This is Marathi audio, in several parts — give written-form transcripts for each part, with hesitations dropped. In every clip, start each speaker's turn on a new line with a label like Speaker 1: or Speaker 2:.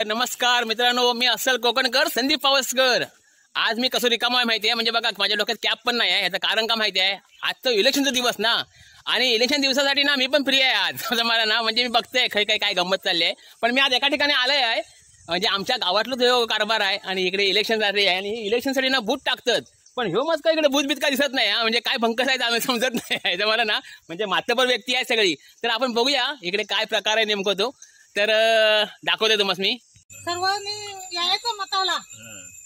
Speaker 1: नमस्कार मित्रांनो, मी असल कोकणकर संदीप पावसकर। आज मी कसं रिकामा आहे माहिती आहे, म्हणजे बघा माझ्या डोक्यात कॅप पण नाही आहे। याचं कारण का माहिती आहे, आज तो इलेक्शनचा दिवस ना, आणि इलेक्शन दिवसासाठी ना मी पण फ्री आहे आज मला ना, म्हणजे मी बघतोय काही काय गंमत चालली आहे। पण मी आज एका ठिकाणी आलोय आहे, म्हणजे आमच्या गावातलं जो कारभार आहे आणि इकडे इलेक्शन झाले आहे आणि इलेक्शनसाठी ना बूथ टाकतात। पण ह्यो मस्त काय इकडे बूथ बीत काय दिसत नाही, म्हणजे काय भंकस आहे आम्ही समजत नाही मला ना, म्हणजे मातबर व्यक्ती आहे सगळी। तर आपण बघूया इकडे काय प्रकार आहे नेमकं तो, तर दाखवते तुम्हाला मी।
Speaker 2: सर्वांनी यायचं मताला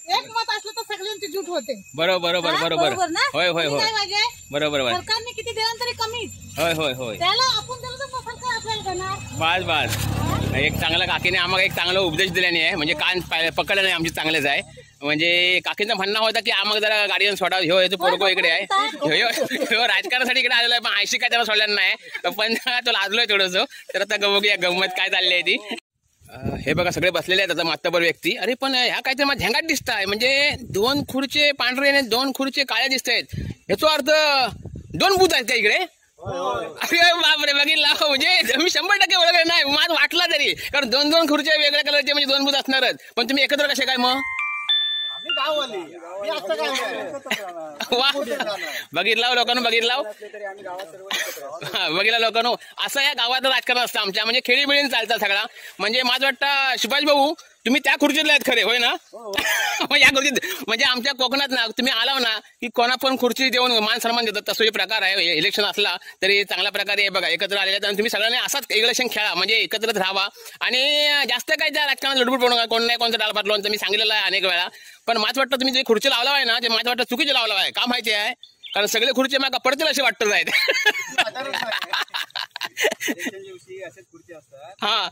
Speaker 2: एक मत असलं तर सगळ्यांची जूट होते।
Speaker 1: बरोबर बरोबर बरोबर
Speaker 2: ना?
Speaker 1: होय होय होय बरोबर बरोबर।
Speaker 2: सरकारने किती दिलं तरी कमीच।
Speaker 1: होय होय होय
Speaker 2: त्याला आपण दिलं तर सरकार आपल्याला देणार।
Speaker 1: बस बस, एक चांगला काकीने आम्हाला एक चांगला उपदेश दिल्याने आहे, म्हणजे कान पकडलं नाही आमची चांगलेच आहे। म्हणजे काकींचं म्हणणं होतं की आम्हाला जरा गाडीवर सोडा, ह्यो येतो पोरगो इकडे आहे, ह्यो राजकारणासाठी इकडे आलेला आहे, पण आयशी काय त्याला सोडल्यानं नाही, पण तो लाजलोय थोडंसं। तर आता बघूया गंमत काय चालली आहे ती। हे बघा सगळे बसलेले आहेत आता मातबर व्यक्ती। अरे पण ह्या काहीतरी मला झेंगाट दिसत आहे, म्हणजे दोन खुर्चे पांढरे आणि दोन खुर्चे काळ्या दिसत आहेत, याचा अर्थ दोन बूथ आहेत का इकडे? अरे बापरे, बघितला म्हणजे मी 100% ओळखलं नाही, माझं वाटला तरी, कारण दोन दोन खुर्च्या वेगळ्या कलरचे म्हणजे दोन बूथ असणारच। पण तुम्ही एकत्र कसे काय मग? वा, बघितला लोकांनो, बघितला लोकांनो, असं या गावात राजकारण असतं आमच्या, म्हणजे खेळी मिळून चालतं सगळा। म्हणजे माझं वाटतं सुभाष भाऊ तुम्ही त्या खुर्चीतले आहेत खरे, होय ना? या खुर्चीत म्हणजे आमच्या कोकणात ना तुम्ही आलाव ना की कोणा पण खुर्ची देऊन मान सन्मान देतात, तसं प्रकार आहे। इलेक्शन असला तरी चांगल्या प्रकारे बघा एकत्र आलेले आहेत, आणि तुम्ही सगळ्यांनी असाच इलेक्शन खेळा, म्हणजे एकत्रच राहावा, आणि जास्त काय त्या राजकारणात लुडबुड पडू नका, कोण नाही कोणतं डाल पाटलं मी सांगितलेलं आहे अनेक वेळा। पण माझं वाटतं तुम्ही जे खुर्ची लावला आहे ना, ते माझं वाटतं चुकीचे लावला आहे, का माहिती आहे? कारण सगळे खुर्ची मग पडतील असे वाटत आहेत। हा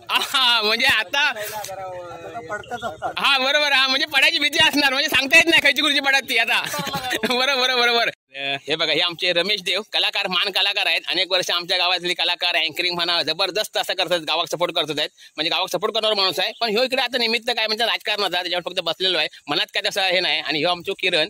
Speaker 1: हा, म्हणजे आता हा बरोबर, हा म्हणजे पडायची भीती असणार, म्हणजे सांगता येत नाही खायची खुर्ची पडत ती आता। बरोबर बरोबर। हे बघा हे आमचे रमेश देव कलाकार, मान कलाकार आहेत, अनेक वर्ष आमच्या गावातले कलाकार अँकरिंग म्हणा जबरदस्त असं करतात, गावात सपोर्ट करतात आहेत, म्हणजे गावात सपोर्ट करणारा माणूस आहे। पण ह्यो इकडे आता निमित्त काय म्हणजे राजकारणाचा, त्याच्यावर फक्त बसलेलो आहे, मनात काय तसं हे नाही। आणि ह्यो आमचो किरण,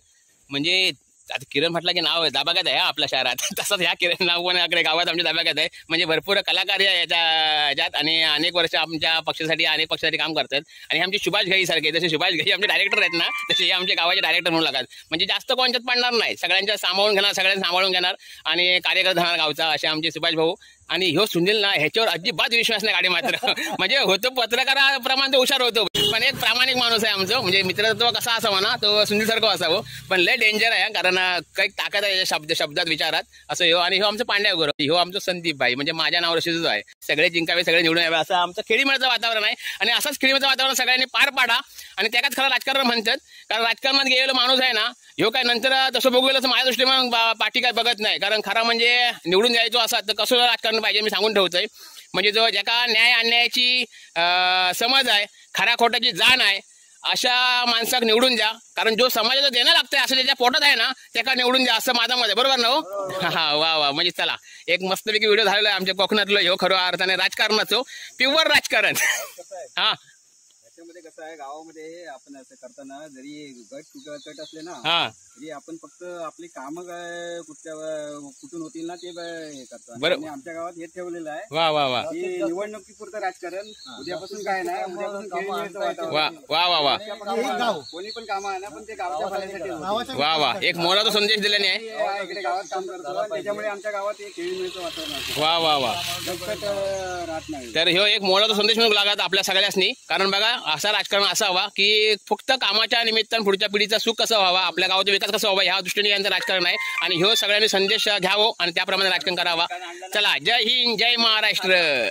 Speaker 1: म्हणजे आता किरण म्हटलं की नाव आहे दाबागात आहे आपल्या शहरात, तसंच ह्या किरण नाव पण इकडे गावात आमच्या दाबागात आहे, म्हणजे भरपूर कलाकार याच्यात आणि अनेक वर्ष आमच्या पक्षासाठी अनेक पक्षासाठी काम करतात। आणि आमचे सुभाष घई सारखे, जसे सुभाष घई आमचे डायरेक्टर आहेत ना, तसे हे आमच्या गावाचे डायरेक्टर म्हणून लागतात, म्हणजे जास्त कोणत्यात पडणार नाही, सगळ्यांच्या सांभाळून घेणार, सगळ्यांना सांभाळून घेणार आणि कार्यकर्ता राहणार गावचा, असे आमचे सुभाष भाऊ। आणि ह्यो सुनील ना, ह्याच्यावर अजिबात विश्वास नाही गाडी मात्र, म्हणजे होतो पत्रकाराप्रमाणे तो हुशार होतो, पण एक प्रामाणिक माणूस आहे आमचं, म्हणजे मित्रत्व कसा असावा ना तो सुनील सारखं असावं, पण लय डेंजर आहे, कारण काही ताकद आहे शब्दात विचारात असं ह्यो। आणि ह्यो आमचं पांड्या गुरु, ह्यो आमचं संदीप भाई, म्हणजे माझ्या नावावर शिजू आहे, सगळे जिंकावे सगळे निवडून यावे असं आमचं खेळीमेळचं वातावरण आहे। आणि असंच खेळीमेळचं वातावरण सगळ्यांनी पार पाडा, आणि त्याच्यात खरं राजकारण म्हणतात, कारण राजकारणात गेलेला माणूस आहे ना ह्यो काय नंतर तसं बघू गेलं तर माझ्या दृष्टीने पाठी काय बघत नाही, कारण खरा म्हणजे निवडून जायचो असा तर कसं राजकारण पाहिजे मी सांगून ठेवतोय। म्हणजे जो ज्याका न्याय अन्यायाची समज आहे, खऱ्या खोट्याची जाण आहे, अशा माणसाक निवडून द्या, कारण जो समाजाला देणं लागतंय असं ज्याच्या पोटात आहे ना त्याका निवडून द्या, असं माझं मत आहे, बरोबर ना? हो हा वा वा, म्हणजे चला एक मस्तपैकी व्हिडिओ झालेला आहे आमच्या कोकणातलं, ह्यो खरं अर्थाने राजकारणाचं प्युअर राजकारण। हा
Speaker 3: त्याच्यामध्ये कसं आहे, गावामध्ये आपण असं करताना जरी गट असले ना, तरी आपण फक्त आपली कामं काय कुठून होतील ना ते हे करतो। आणि आमच्या गावात हे ठेवलेलं आहे,
Speaker 1: वा वा वा,
Speaker 3: निवडणुकीपुरतं राजकारण, उद्यापासून काय नाही, उद्यापासून
Speaker 1: वा वा वा,
Speaker 3: कोणी पण कामं आहे ना, पण ते गावच्या भल्यासाठी।
Speaker 1: वा वा, एक मोलाचा संदेश दिल्याने आहे,
Speaker 3: इकडे गावात काम करतो, त्याच्यामुळे आमच्या गावात एक खेळीमेळचं वातावरण आहे।
Speaker 1: वा वा वा,
Speaker 3: राहत नाही।
Speaker 1: तर ह्यो एक मोलाचा संदेश म्हणून लागत आपल्या सगळ्यांनी, कारण बघा असं राजकारण असावा की फक्त कामाच्या निमित्तानं पुढच्या पिढीचा सुख कसं व्हावा, आपल्या गावाचा विकास कसा व्हावा, ह्या दृष्टीने यांचं राजकारण आहे। आणि ह्यो सगळ्यांनी संदेश घ्यावं आणि त्याप्रमाणे राजकारण करावा। चला, जय हिंद, जय महाराष्ट्र।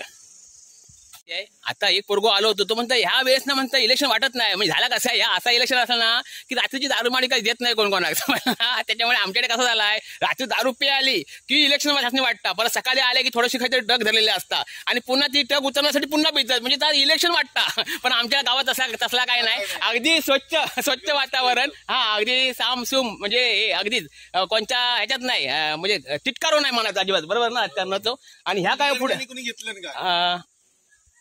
Speaker 1: आता एक पोरगो आलो होतो, तो म्हणता ह्या वेळेस ना म्हणता इलेक्शन वाटत नाही, म्हणजे झाला कसं आहे, असा इलेक्शन असला ना की रात्रीची दारूमाडी काही देत नाही कोण कोणाला, त्याच्यामुळे आमच्याकडे कसं झालाय, रात्री दारू आली की इलेक्शन वाटतं, परत सकाळी आले की थोडीशी काहीतरी ट्रक धरलेले असतात आणि पुन्हा ती ट्रक उतरण्यासाठी पुन्हा पितात, म्हणजे त्यात इलेक्शन वाटतं। पण आमच्या गावात तसला काय नाही, अगदी स्वच्छ वातावरण, हा अगदी सामसूम, म्हणजे अगदीच कोणत्या ह्याच्यात नाही, म्हणजे टिटकारो नाही म्हणत अजिबात, बरोबर ना राजकारणाचं। आणि ह्या काय पुढे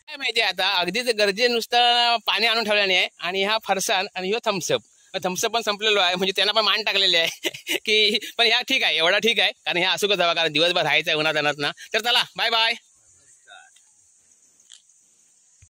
Speaker 1: काय माहितीये, आता अगदीच गरजे नुसतं पाणी आणून ठेवल्याने आहे, आणि हा फरसाण आणि ह्यो थम्सअप पण संपलेलो आहे, म्हणजे त्यांना पण मान टाकलेले आहे की, पण ह्या ठीक आहे, एवढा ठीक आहे, कारण ह्या असू का जावा, कारण दिवसभर राहायचं आहे उन्हात ना। तर चला, बाय बाय।